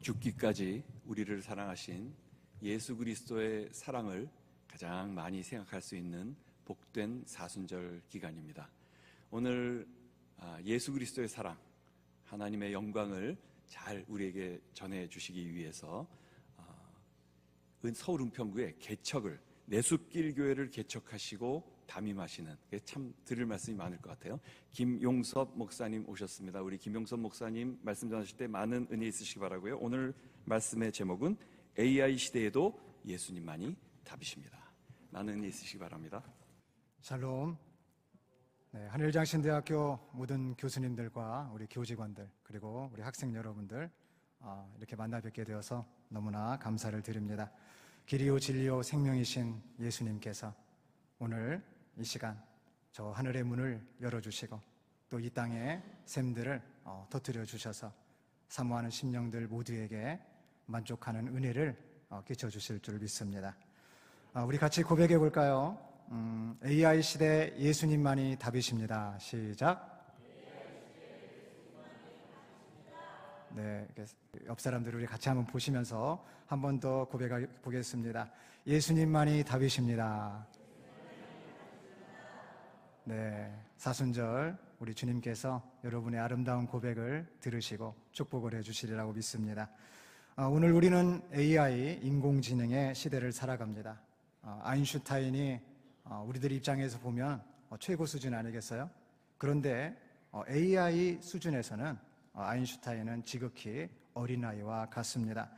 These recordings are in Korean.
죽기까지 우리를 사랑하신 예수 그리스도의 사랑을 가장 많이 생각할 수 있는 복된 사순절 기간입니다. 오늘 예수 그리스도의 사랑, 하나님의 영광을 잘 우리에게 전해주시기 위해서 서울 은평구의 개척을, 내숲길 교회를 개척하시고 담임하시는, 참 들을 말씀이 많을 것 같아요. 김용섭 목사님 오셨습니다. 우리 김용섭 목사님 말씀 전하실 때 많은 은혜 있으시기 바라고요. 오늘 말씀의 제목은 AI 시대에도 예수님만이 답이십니다. 많은 은혜 있으시기 바랍니다. 샬롬. 한일장신대학교 모든 교수님들과 우리 교직원들, 그리고 우리 학생 여러분들, 이렇게 만나 뵙게 되어서 너무나 감사를 드립니다. 길이요 진리요 생명이신 예수님께서 오늘 이 시간 저 하늘의 문을 열어주시고 또 이 땅의 샘들을 터뜨려 주셔서 사모하는 심령들 모두에게 만족하는 은혜를 끼쳐주실 줄 믿습니다. 우리 같이 고백해 볼까요? AI 시대 예수님만이 답이십니다. 시작. 네, 옆 사람들 우리 같이 한번 보시면서 한 번 더 고백해 보겠습니다. 예수님만이 답이십니다. 네, 사순절 우리 주님께서 여러분의 아름다운 고백을 들으시고 축복을 해주시리라고 믿습니다. 오늘 우리는 AI, 인공지능의 시대를 살아갑니다. 아인슈타인이 우리들 입장에서 보면 최고 수준 아니겠어요? 그런데 AI 수준에서는 아인슈타인은 지극히 어린아이와 같습니다.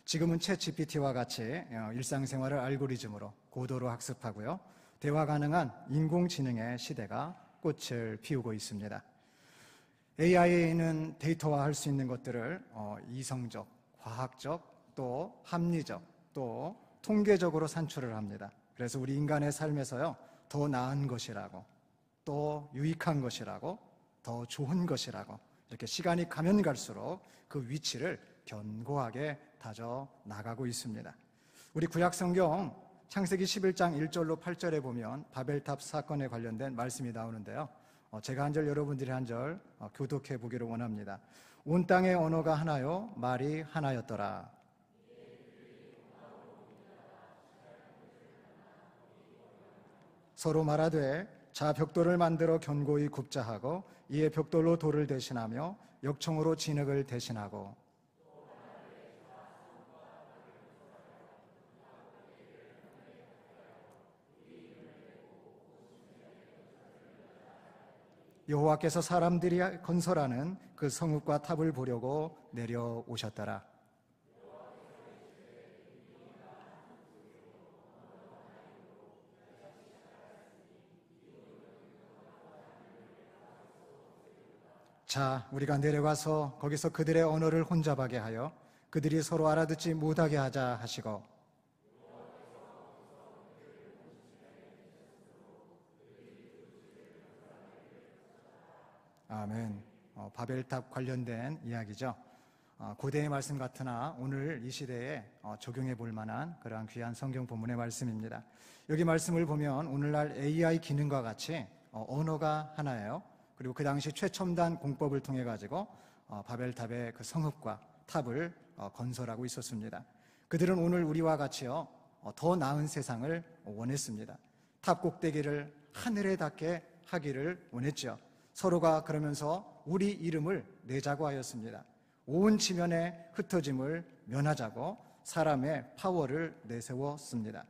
지금은 챗GPT와 같이 일상생활을 알고리즘으로 고도로 학습하고요, 대화 가능한 인공지능의 시대가 꽃을 피우고 있습니다. AI는 데이터화할 수 있는 것들을 이성적, 과학적, 또 합리적, 또 통계적으로 산출을 합니다. 그래서 우리 인간의 삶에서요, 더 나은 것이라고, 또 유익한 것이라고, 더 좋은 것이라고 이렇게 시간이 가면 갈수록 그 위치를 견고하게 다져 나가고 있습니다. 우리 구약성경 창세기 11장 1절로 8절에 보면 바벨탑 사건에 관련된 말씀이 나오는데요, 제가 한 절 여러분들이 한 절 교독해 보기를 원합니다. 온 땅의 언어가 하나요 말이 하나였더라. 서로 말하되 자 벽돌을 만들어 견고히 굽자 하고 이에 벽돌로 돌을 대신하며 역청으로 진흙을 대신하고 여호와께서 사람들이 건설하는 그 성읍과 탑을 보려고 내려오셨더라. 자, 우리가 내려가서 거기서 그들의 언어를 혼잡하게 하여 그들이 서로 알아듣지 못하게 하자 하시고 아멘. 바벨탑 관련된 이야기죠. 고대의 말씀 같으나 오늘 이 시대에 적용해 볼 만한 그러한 귀한 성경 본문의 말씀입니다. 여기 말씀을 보면 오늘날 AI 기능과 같이 언어가 하나예요. 그리고 그 당시 최첨단 공법을 통해 가지고 바벨탑의 그 성읍과 탑을 건설하고 있었습니다. 그들은 오늘 우리와 같이요, 더 나은 세상을 원했습니다. 탑 꼭대기를 하늘에 닿게 하기를 원했죠. 서로가 그러면서 우리 이름을 내자고 하였습니다. 온 지면의 흩어짐을 면하자고 사람의 파워를 내세웠습니다.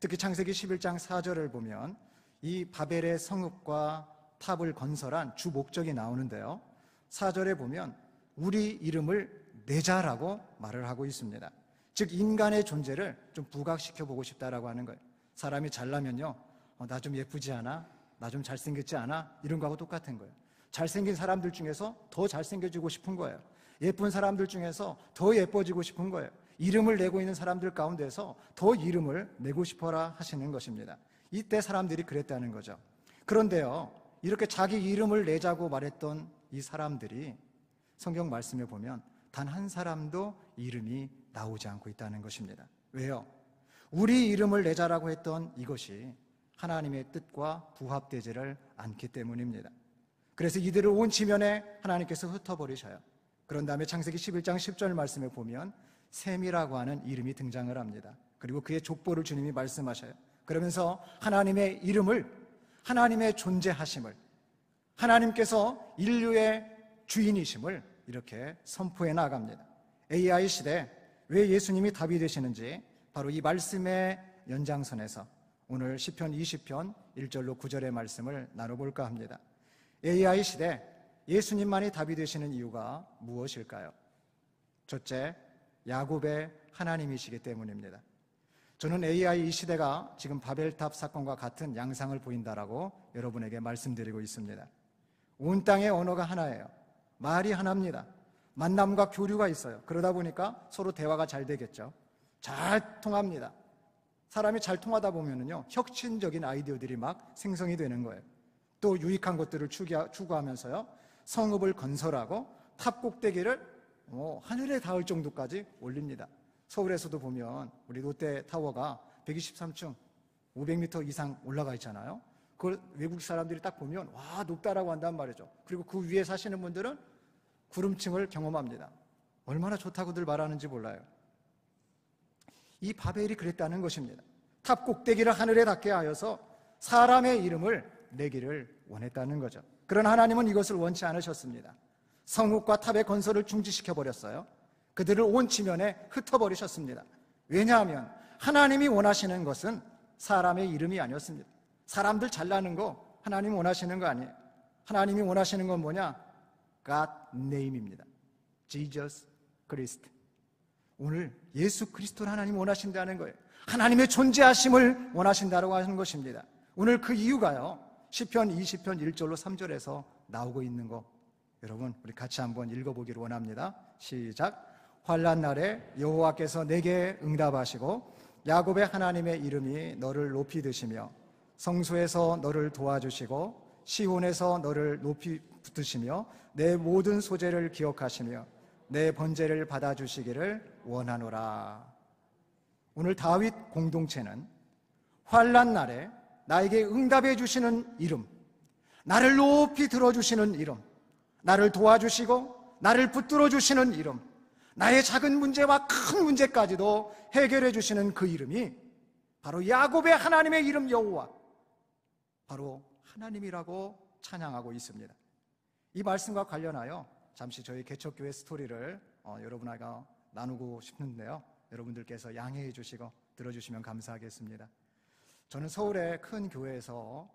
특히 창세기 11장 4절을 보면 이 바벨의 성읍과 탑을 건설한 주 목적이 나오는데요, 4절에 보면 우리 이름을 내자라고 말을 하고 있습니다. 즉 인간의 존재를 좀 부각시켜 보고 싶다라고 하는 거예요. 사람이 잘나면요, 나 좀 예쁘지 않아? 나 좀 잘생겼지 않아? 이런 거하고 똑같은 거예요. 잘생긴 사람들 중에서 더 잘생겨지고 싶은 거예요. 예쁜 사람들 중에서 더 예뻐지고 싶은 거예요. 이름을 내고 있는 사람들 가운데서 더 이름을 내고 싶어라 하시는 것입니다. 이때 사람들이 그랬다는 거죠. 그런데요, 이렇게 자기 이름을 내자고 말했던 이 사람들이 성경 말씀에 보면 단 한 사람도 이름이 나오지 않고 있다는 것입니다. 왜요? 우리 이름을 내자라고 했던 이것이 하나님의 뜻과 부합되지를 않기 때문입니다. 그래서 이들을 온 지면에 하나님께서 흩어버리셔요. 그런 다음에 창세기 11장 10절 말씀에 보면 셈이라고 하는 이름이 등장을 합니다. 그리고 그의 족보를 주님이 말씀하셔요. 그러면서 하나님의 이름을, 하나님의 존재하심을, 하나님께서 인류의 주인이심을 이렇게 선포해 나갑니다. AI 시대 왜 예수님이 답이 되시는지 바로 이 말씀의 연장선에서 오늘 시편 20편 1절로 9절의 말씀을 나눠볼까 합니다. AI 시대 예수님만이 답이 되시는 이유가 무엇일까요? 첫째, 야곱의 하나님이시기 때문입니다. 저는 AI 이 시대가 지금 바벨탑 사건과 같은 양상을 보인다라고 여러분에게 말씀드리고 있습니다. 온 땅의 언어가 하나예요. 말이 하나입니다. 만남과 교류가 있어요. 그러다 보니까 서로 대화가 잘 되겠죠. 잘 통합니다. 사람이 잘 통하다 보면은요, 혁신적인 아이디어들이 막 생성이 되는 거예요. 또 유익한 것들을 추구하면서요, 성읍을 건설하고 탑 꼭대기를 하늘에 닿을 정도까지 올립니다. 서울에서도 보면 우리 롯데타워가 123층, 500m 이상 올라가 있잖아요. 그걸 외국 사람들이 딱 보면 와, 높다라고 한단 말이죠. 그리고 그 위에 사시는 분들은 구름층을 경험합니다. 얼마나 좋다고들 말하는지 몰라요. 이 바벨이 그랬다는 것입니다. 탑 꼭대기를 하늘에 닿게 하여서 사람의 이름을 내기를 원했다는 거죠. 그러나 하나님은 이것을 원치 않으셨습니다. 성읍과 탑의 건설을 중지시켜버렸어요. 그들을 온 지면에 흩어버리셨습니다. 왜냐하면 하나님이 원하시는 것은 사람의 이름이 아니었습니다. 사람들 잘나는 거 하나님이 원하시는 거 아니에요. 하나님이 원하시는 건 뭐냐? God name입니다. Jesus Christ. 오늘 예수 그리스도를 하나님이 원하신다는 거예요. 하나님의 존재하심을 원하신다고 하는 것입니다. 오늘 그 이유가요, 시편 20편 1절로 3절에서 나오고 있는 거, 여러분 우리 같이 한번 읽어보기를 원합니다. 시작. 환난 날에 여호와께서 내게 응답하시고 야곱의 하나님의 이름이 너를 높이 드시며 성소에서 너를 도와주시고 시온에서 너를 높이 붙으시며 내 모든 소재를 기억하시며 내 번제를 받아주시기를 원하노라. 오늘 다윗 공동체는 환난 날에 나에게 응답해 주시는 이름, 나를 높이 들어주시는 이름, 나를 도와주시고 나를 붙들어 주시는 이름, 나의 작은 문제와 큰 문제까지도 해결해 주시는 그 이름이 바로 야곱의 하나님의 이름 여호와, 바로 하나님이라고 찬양하고 있습니다. 이 말씀과 관련하여 잠시 저희 개척교회 스토리를 여러분과 나누고 싶은데요, 여러분들께서 양해해 주시고 들어주시면 감사하겠습니다. 저는 서울의 큰 교회에서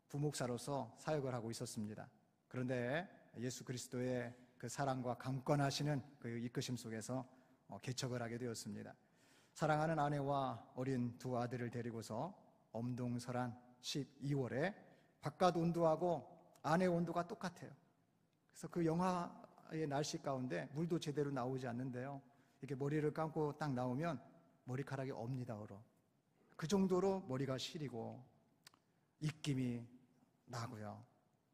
부목사로서 사역을 하고 있었습니다. 그런데 예수 그리스도의 그 사랑과 강권하시는 그 이끄심 속에서 개척을 하게 되었습니다. 사랑하는 아내와 어린 두 아들을 데리고서 엄동설한 12월에 바깥 온도하고 안의 온도가 똑같아요. 그래서 그 영하의 날씨 가운데 물도 제대로 나오지 않는데요, 이렇게 머리를 감고 딱 나오면 머리카락이 옵니다. 얼어. 그 정도로 머리가 시리고 입김이 나고요,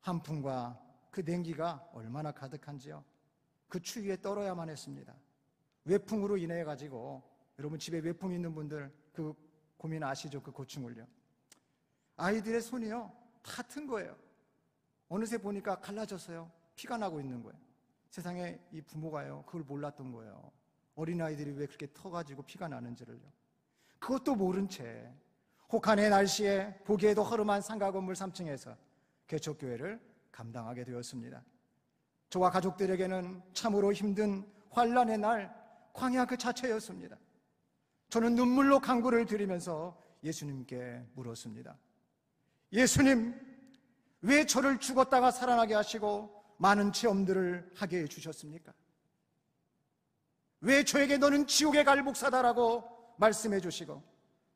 한풍과 그 냉기가 얼마나 가득한지요. 그 추위에 떨어야만 했습니다. 외풍으로 인해 가지고, 여러분 집에 외풍 있는 분들 그 고민 아시죠? 그 고충을요. 아이들의 손이요 다 튼 거예요. 어느새 보니까 갈라졌어요. 피가 나고 있는 거예요. 세상에 이 부모가요 그걸 몰랐던 거예요. 어린아이들이 왜 그렇게 터가지고 피가 나는지를요. 그것도 모른 채 혹한의 날씨에 보기에도 허름한 상가 건물 3층에서 개척교회를 감당하게 되었습니다. 저와 가족들에게는 참으로 힘든 환난의 날, 광야 그 자체였습니다. 저는 눈물로 간구를 드리면서 예수님께 물었습니다. 예수님, 왜 저를 죽었다가 살아나게 하시고 많은 체험들을 하게 해주셨습니까? 왜 저에게 너는 지옥에 갈 목사다라고 말씀해 주시고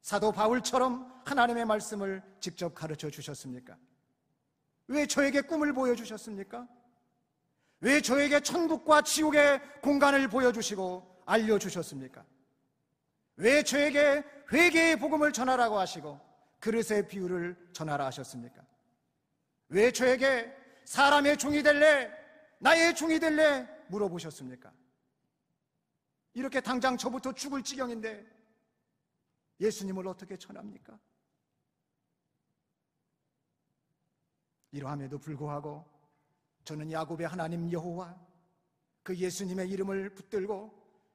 사도 바울처럼 하나님의 말씀을 직접 가르쳐 주셨습니까? 왜 저에게 꿈을 보여주셨습니까? 왜 저에게 천국과 지옥의 공간을 보여주시고 알려주셨습니까? 왜 저에게 회개의 복음을 전하라고 하시고 그릇의 비유를 전하라 하셨습니까? 왜 저에게 사람의 종이 될래? 나의 종이 될래? 물어보셨습니까? 이렇게 당장 저부터 죽을 지경인데 예수님을 어떻게 전합니까? 이러함에도 불구하고 저는 야곱의 하나님 여호와, 그 예수님의 이름을 붙들고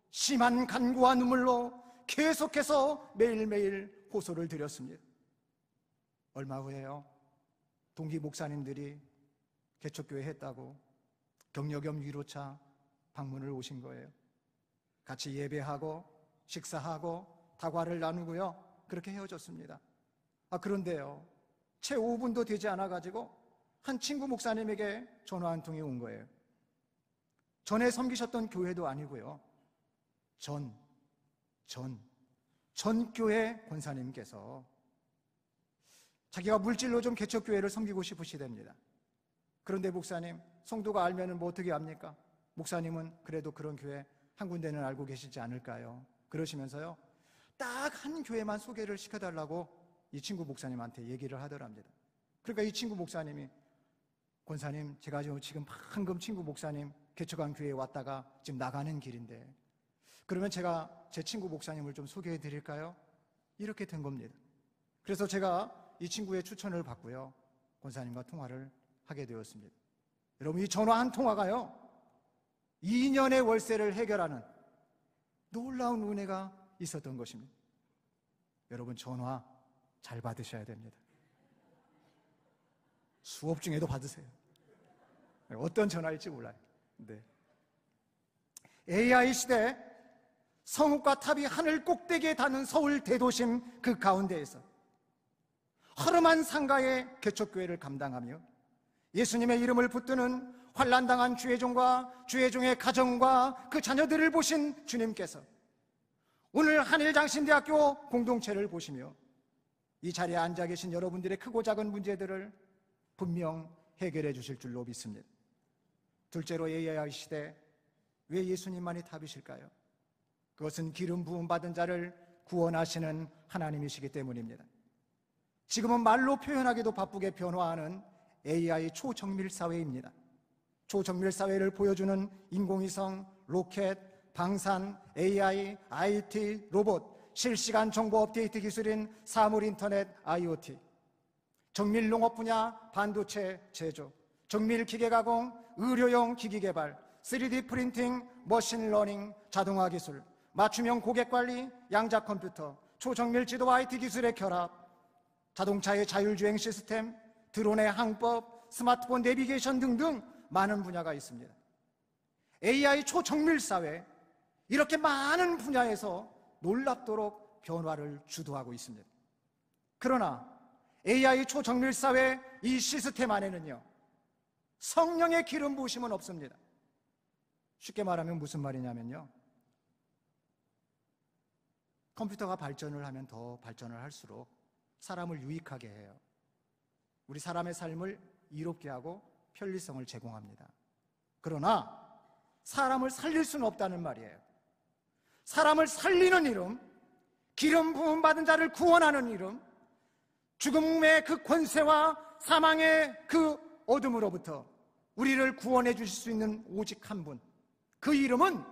심한 간구와 눈물로 계속해서 매일매일 호소를 드렸습니다. 얼마 후에요, 동기 목사님들이 개척교회 했다고 격려 겸 위로차 방문을 오신 거예요. 같이 예배하고 식사하고 다과를 나누고요, 그렇게 헤어졌습니다. 그런데요, 채 5분도 되지 않아가지고 한 친구 목사님에게 전화 한 통이 온 거예요. 전에 섬기셨던 교회도 아니고요, 전 교회 권사님께서 자기가 물질로 좀 개척교회를 섬기고 싶으시답니다. 그런데 목사님, 성도가 알면은 뭐 어떻게 합니까? 목사님은 그래도 그런 교회 한 군데는 알고 계시지 않을까요? 그러시면서요, 딱 한 교회만 소개를 시켜달라고 이 친구 목사님한테 얘기를 하더랍니다. 그러니까 이 친구 목사님이, 권사님, 제가 지금 방금 친구 목사님 개척한 교회에 왔다가 지금 나가는 길인데 그러면 제가 제 친구 목사님을 좀 소개해 드릴까요? 이렇게 된 겁니다. 그래서 제가 이 친구의 추천을 받고요, 권사님과 통화를 하게 되었습니다. 여러분, 이 전화 한 통화가요, 2년의 월세를 해결하는 놀라운 은혜가 있었던 것입니다. 여러분, 전화 잘 받으셔야 됩니다. 수업 중에도 받으세요. 어떤 전화일지 몰라요. 네. AI 시대, 성읍과 탑이 하늘 꼭대기에 닿는 서울 대도심 그 가운데에서 허름한 상가의 개척교회를 감당하며 예수님의 이름을 붙드는 환난당한 주의종과 주의종의 가정과 그 자녀들을 보신 주님께서 오늘 한일장신대학교 공동체를 보시며 이 자리에 앉아 계신 여러분들의 크고 작은 문제들을 분명 해결해 주실 줄로 믿습니다. 둘째로, AI 시대, 왜 예수님만이 답이실까요? 그것은 기름 부음 받은 자를 구원하시는 하나님이시기 때문입니다. 지금은 말로 표현하기도 바쁘게 변화하는 AI 초정밀 사회입니다. 초정밀 사회를 보여주는 인공위성, 로켓, 방산, AI, IT, 로봇, 실시간 정보 업데이트 기술인 사물 인터넷, IoT, 정밀 농업 분야 반도체 제조, 정밀 기계 가공, 의료용 기기 개발, 3D 프린팅, 머신러닝, 자동화 기술, 맞춤형 고객 관리, 양자 컴퓨터, 초정밀 지도 IT 기술의 결합, 자동차의 자율주행 시스템, 드론의 항법, 스마트폰 내비게이션 등등 많은 분야가 있습니다. AI 초정밀 사회, 이렇게 많은 분야에서 놀랍도록 변화를 주도하고 있습니다. 그러나 AI 초정밀 사회 이 시스템 안에는요, 성령의 기름 부으심은 없습니다. 쉽게 말하면 무슨 말이냐면요, 컴퓨터가 발전을 하면 더 발전을 할수록 사람을 유익하게 해요. 우리 사람의 삶을 이롭게 하고 편리성을 제공합니다. 그러나 사람을 살릴 수는 없다는 말이에요. 사람을 살리는 이름, 기름 부음 받은 자를 구원하는 이름, 죽음의 그 권세와 사망의 그 어둠으로부터 우리를 구원해 주실 수 있는 오직 한 분, 그 이름은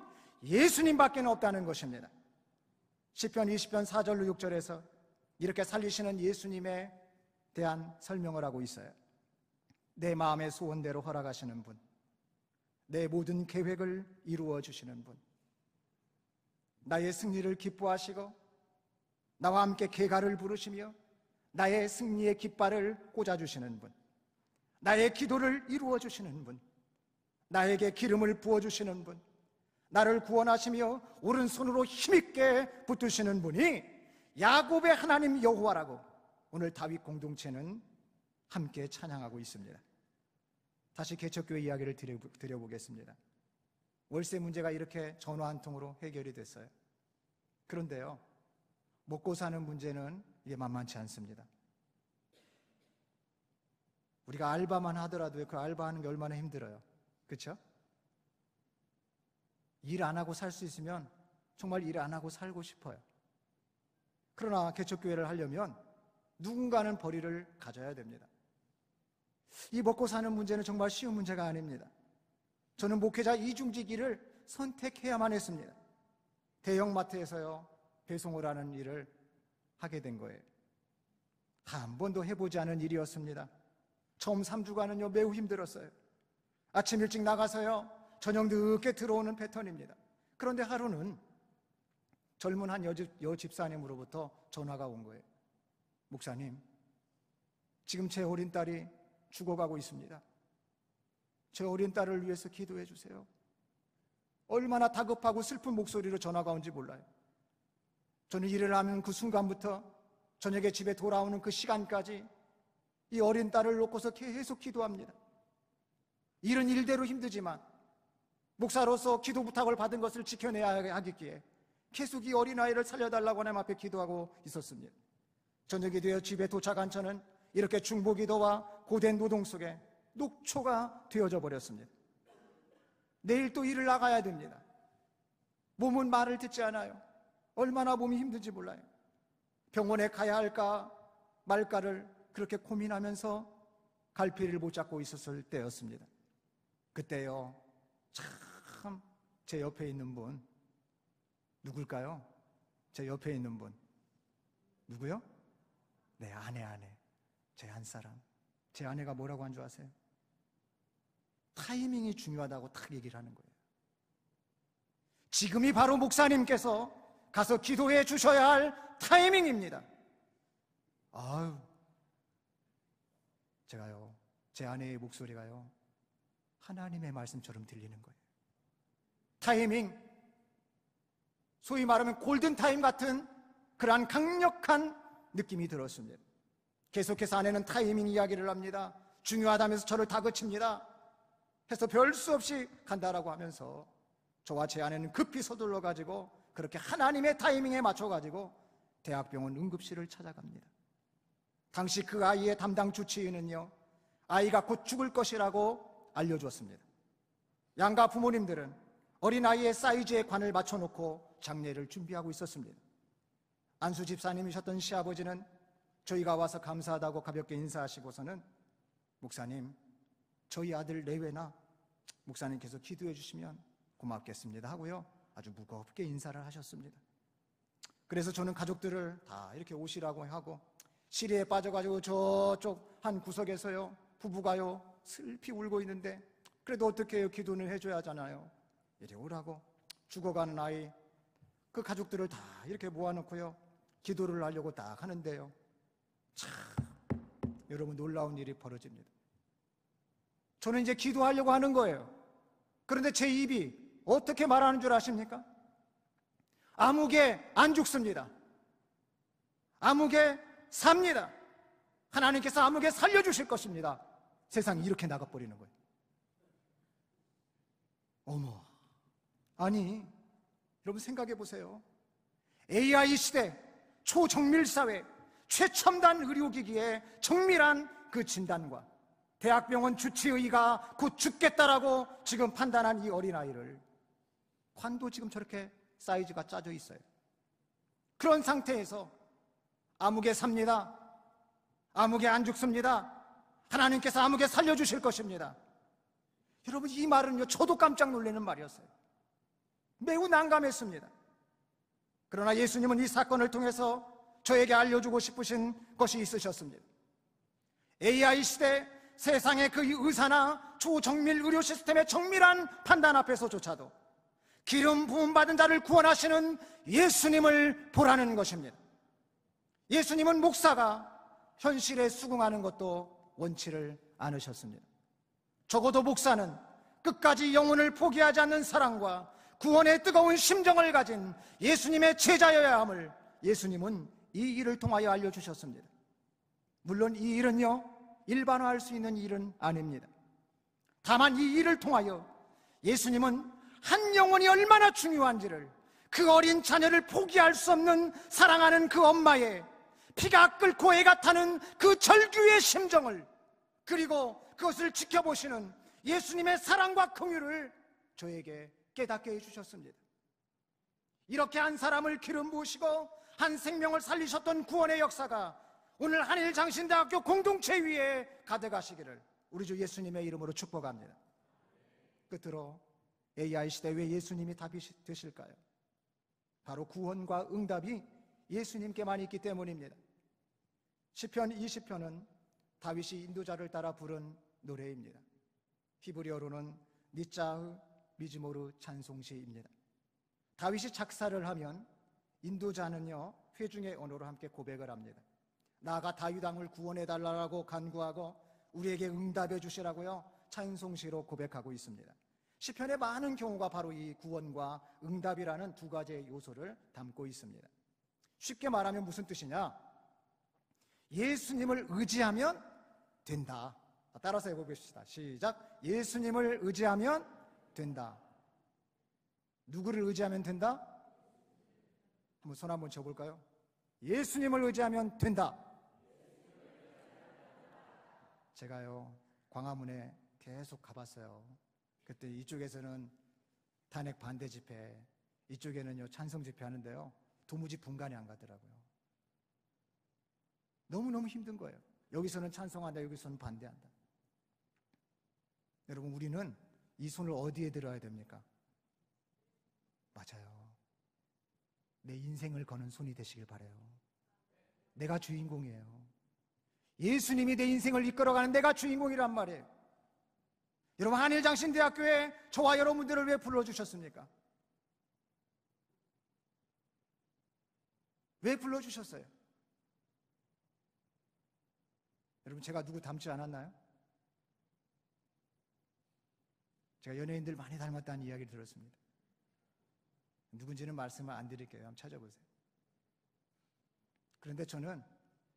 예수님밖에 없다는 것입니다. 시편 20편 4절로 6절에서 이렇게 살리시는 예수님에 대한 설명을 하고 있어요. 내 마음의 소원대로 허락하시는 분, 내 모든 계획을 이루어 주시는 분, 나의 승리를 기뻐하시고 나와 함께 궤가를 부르시며 나의 승리의 깃발을 꽂아주시는 분, 나의 기도를 이루어 주시는 분, 나에게 기름을 부어주시는 분, 나를 구원하시며 오른손으로 힘있게 붙드시는 분이 야곱의 하나님 여호와라고 오늘 다윗 공동체는 함께 찬양하고 있습니다. 다시 개척교회 이야기를 드려보겠습니다. 월세 문제가 이렇게 전화 한 통으로 해결이 됐어요. 그런데요, 먹고 사는 문제는 이게 만만치 않습니다. 우리가 알바만 하더라도 그 알바하는 게 얼마나 힘들어요. 그렇죠? 일 안 하고 살 수 있으면 정말 일 안 하고 살고 싶어요. 그러나 개척교회를 하려면 누군가는 벌이를 가져야 됩니다. 이 먹고 사는 문제는 정말 쉬운 문제가 아닙니다. 저는 목회자 이중직일을 선택해야만 했습니다. 대형마트에서요, 배송을 하는 일을 하게 된 거예요. 한 번도 해보지 않은 일이었습니다. 처음 3주간은요 매우 힘들었어요. 아침 일찍 나가서요 저녁 늦게 들어오는 패턴입니다. 그런데 하루는 젊은 한 여집사님으로부터 전화가 온 거예요. 목사님, 지금 제 어린 딸이 죽어가고 있습니다. 제 어린 딸을 위해서 기도해 주세요. 얼마나 다급하고 슬픈 목소리로 전화가 온지 몰라요. 저는 일을 하면 그 순간부터 저녁에 집에 돌아오는 그 시간까지 이 어린 딸을 놓고서 계속 기도합니다. 일은 일대로 힘들지만 목사로서 기도 부탁을 받은 것을 지켜내야 하겠기에 계속 이 어린아이를 살려달라고 하나님 앞에 기도하고 있었습니다. 저녁이 되어 집에 도착한 저는 이렇게 중보기도와 고된 노동 속에 녹초가 되어져 버렸습니다. 내일 또 일을 나가야 됩니다. 몸은 말을 듣지 않아요. 얼마나 몸이 힘든지 몰라요. 병원에 가야 할까 말까를 그렇게 고민하면서 갈피를 못 잡고 있었을 때였습니다. 그때요, 참 제 옆에 있는 분 누굴까요? 제 옆에 있는 분 누구요? 네, 아내. 제 한 사람. 제 아내가 뭐라고 한 줄 아세요? 타이밍이 중요하다고 딱 얘기를 하는 거예요. 지금이 바로 목사님께서 가서 기도해 주셔야 할 타이밍입니다. 아유, 제가요, 제 아내의 목소리가요, 하나님의 말씀처럼 들리는 거예요. 타이밍, 소위 말하면 골든타임 같은 그러한 강력한 느낌이 들었습니다. 계속해서 아내는 타이밍 이야기를 합니다. 중요하다면서 저를 다그칩니다. 해서 별 수 없이 간다라고 하면서 저와 제 아내는 급히 서둘러 가지고 그렇게 하나님의 타이밍에 맞춰 가지고 대학병원 응급실을 찾아갑니다. 당시 그 아이의 담당 주치의는요, 아이가 곧 죽을 것이라고 알려주었습니다. 양가 부모님들은 어린아이의 사이즈에 관을 맞춰놓고 장례를 준비하고 있었습니다. 안수 집사님이셨던 시아버지는 저희가 와서 감사하다고 가볍게 인사하시고서는 목사님, 저희 아들 내외나 목사님께서 기도해 주시면 고맙겠습니다 하고요, 아주 무겁게 인사를 하셨습니다. 그래서 저는 가족들을 다 이렇게 오시라고 하고 시리에 빠져가지고 저쪽 한 구석에서요, 부부가요 슬피 울고 있는데 그래도 어떻게 해요? 기도는 해줘야 하잖아요. 이리 오라고 죽어가는 아이, 그 가족들을 다 이렇게 모아놓고요 기도를 하려고 딱 하는데요, 참 여러분 놀라운 일이 벌어집니다. 저는 이제 기도하려고 하는 거예요. 그런데 제 입이 어떻게 말하는 줄 아십니까? 아무개 안 죽습니다. 아무개 삽니다. 하나님께서 아무개 살려주실 것입니다. 세상이 이렇게 나가버리는 거예요. 어머, 아니 여러분 생각해 보세요. AI 시대, 초정밀 사회, 최첨단 의료기기의 정밀한 그 진단과 대학병원 주치의가 곧 죽겠다라고 지금 판단한 이 어린아이를, 관도 지금 저렇게 사이즈가 짜져 있어요. 그런 상태에서 아무개 삽니다. 아무개 안 죽습니다. 하나님께서 아무개 살려주실 것입니다. 여러분, 이 말은요 저도 깜짝 놀라는 말이었어요. 매우 난감했습니다. 그러나 예수님은 이 사건을 통해서 저에게 알려주고 싶으신 것이 있으셨습니다. AI 시대, 세상의 그 의사나 초정밀 의료 시스템의 정밀한 판단 앞에서조차도 기름 부음 받은 자를 구원하시는 예수님을 보라는 것입니다. 예수님은 목사가 현실에 수긍하는 것도 원치를 않으셨습니다. 적어도 목사는 끝까지 영혼을 포기하지 않는 사랑과 구원의 뜨거운 심정을 가진 예수님의 제자여야 함을 예수님은 이 일을 통하여 알려주셨습니다. 물론 이 일은요 일반화할 수 있는 일은 아닙니다. 다만 이 일을 통하여 예수님은 한 영혼이 얼마나 중요한지를, 그 어린 자녀를 포기할 수 없는 사랑하는 그 엄마의 피가 끓고 애가 타는 그 절규의 심정을, 그리고 그것을 지켜보시는 예수님의 사랑과 긍휼을 저에게 깨닫게 해주셨습니다. 이렇게 한 사람을 기름 부으시고 한 생명을 살리셨던 구원의 역사가 오늘 한일장신대학교 공동체 위에 가득하시기를 우리 주 예수님의 이름으로 축복합니다. 끝으로 AI 시대 왜 예수님이 답이 되실까요? 바로 구원과 응답이 예수님께만 있기 때문입니다. 시편 20편은 다윗이 인도자를 따라 부른 노래입니다. 히브리어로는 니짜흐 미즈모르 찬송시입니다. 다윗이 작사를 하면 인도자는요 회중의 언어로 함께 고백을 합니다. 나아가 다윗 왕을 구원해달라고 간구하고 우리에게 응답해 주시라고요 찬송시로 고백하고 있습니다. 시편의 많은 경우가 바로 이 구원과 응답이라는 두 가지의 요소를 담고 있습니다. 쉽게 말하면 무슨 뜻이냐? 예수님을 의지하면 된다. 따라서 해보겠습니다. 시작. 예수님을 의지하면 된다. 누구를 의지하면 된다? 한번 손 한번 쳐볼까요? 예수님을 의지하면 된다. 제가요 광화문에 계속 가봤어요. 그때 이쪽에서는 탄핵 반대 집회, 이쪽에는요 찬성 집회 하는데요 도무지 분간이 안 가더라고요. 너무너무 힘든 거예요. 여기서는 찬성한다, 여기서는 반대한다. 여러분, 우리는 이 손을 어디에 들어야 됩니까? 맞아요. 내 인생을 거는 손이 되시길 바라요. 내가 주인공이에요. 예수님이 내 인생을 이끌어가는 내가 주인공이란 말이에요. 여러분, 한일장신대학교에 저와 여러분들을 왜 불러주셨습니까? 왜 불러주셨어요? 여러분, 제가 누구 닮지 않았나요? 제가 연예인들 많이 닮았다는 이야기를 들었습니다. 누군지는 말씀을 안 드릴게요. 한번 찾아보세요. 그런데 저는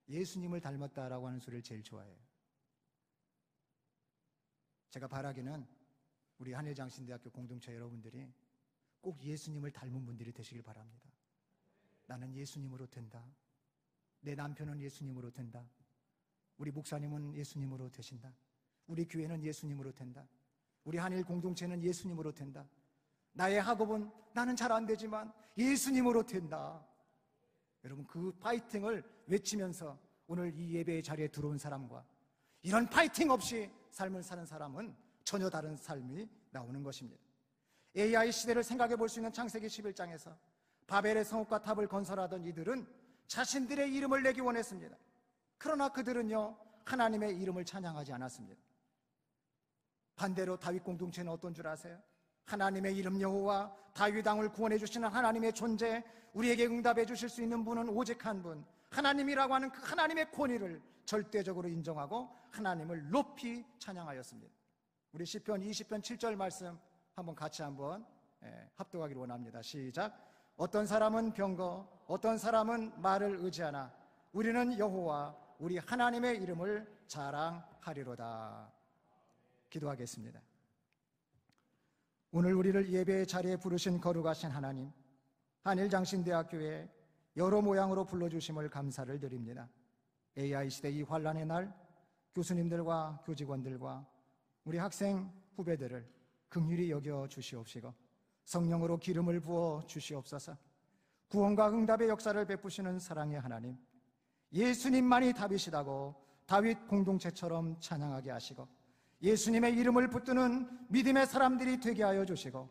예수님을 닮았다라고 하는 소리를 제일 좋아해요. 제가 바라기는 우리 한일장신대학교 공동체 여러분들이 꼭 예수님을 닮은 분들이 되시길 바랍니다. 나는 예수님으로 된다. 내 남편은 예수님으로 된다. 우리 목사님은 예수님으로 되신다. 우리 교회는 예수님으로 된다. 우리 한일 공동체는 예수님으로 된다. 나의 학업은 나는 잘 안 되지만 예수님으로 된다. 여러분, 그 파이팅을 외치면서 오늘 이 예배의 자리에 들어온 사람과 이런 파이팅 없이 삶을 사는 사람은 전혀 다른 삶이 나오는 것입니다. AI 시대를 생각해 볼 수 있는 창세기 11장에서 바벨의 성읍과 탑을 건설하던 이들은 자신들의 이름을 내기 원했습니다. 그러나 그들은요 하나님의 이름을 찬양하지 않았습니다. 반대로 다윗 공동체는 어떤 줄 아세요? 하나님의 이름 여호와, 다윗 왕을 구원해 주시는 하나님의 존재, 우리에게 응답해 주실 수 있는 분은 오직 한 분, 하나님이라고 하는 그 하나님의 권위를 절대적으로 인정하고 하나님을 높이 찬양하였습니다. 우리 시편 20편 7절 말씀 한번 같이 한번 합독하기를 원합니다. 시작. 어떤 사람은 병거, 어떤 사람은 말을 의지하나 우리는 여호와 우리 하나님의 이름을 자랑하리로다. 기도하겠습니다. 오늘 우리를 예배의 자리에 부르신 거룩하신 하나님, 한일장신대학교에 여러 모양으로 불러주심을 감사를 드립니다. AI 시대 이 환란의 날, 교수님들과 교직원들과 우리 학생 후배들을 긍휼히 여겨 주시옵시고 성령으로 기름을 부어 주시옵소서. 구원과 응답의 역사를 베푸시는 사랑의 하나님, 예수님만이 답이시다고 다윗 공동체처럼 찬양하게 하시고 예수님의 이름을 붙드는 믿음의 사람들이 되게 하여 주시고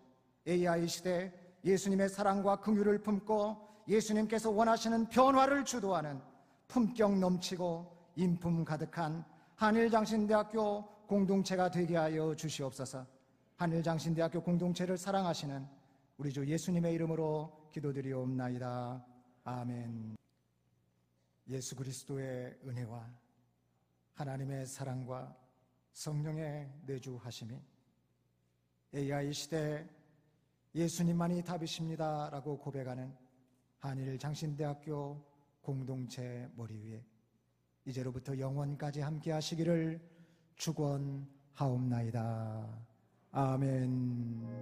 AI 시대 예수님의 사랑과 긍휼을 품고 예수님께서 원하시는 변화를 주도하는 품격 넘치고 인품 가득한 한일장신대학교 공동체가 되게 하여 주시옵소서. 한일장신대학교 공동체를 사랑하시는 우리 주 예수님의 이름으로 기도드리옵나이다. 아멘. 예수 그리스도의 은혜와 하나님의 사랑과 성령의 내주하심이 AI 시대 예수님만이 답이십니다 라고 고백하는 한일장신대학교 공동체 머리 위에 이제로부터 영원까지 함께 하시기를 축원하옵나이다. 아멘.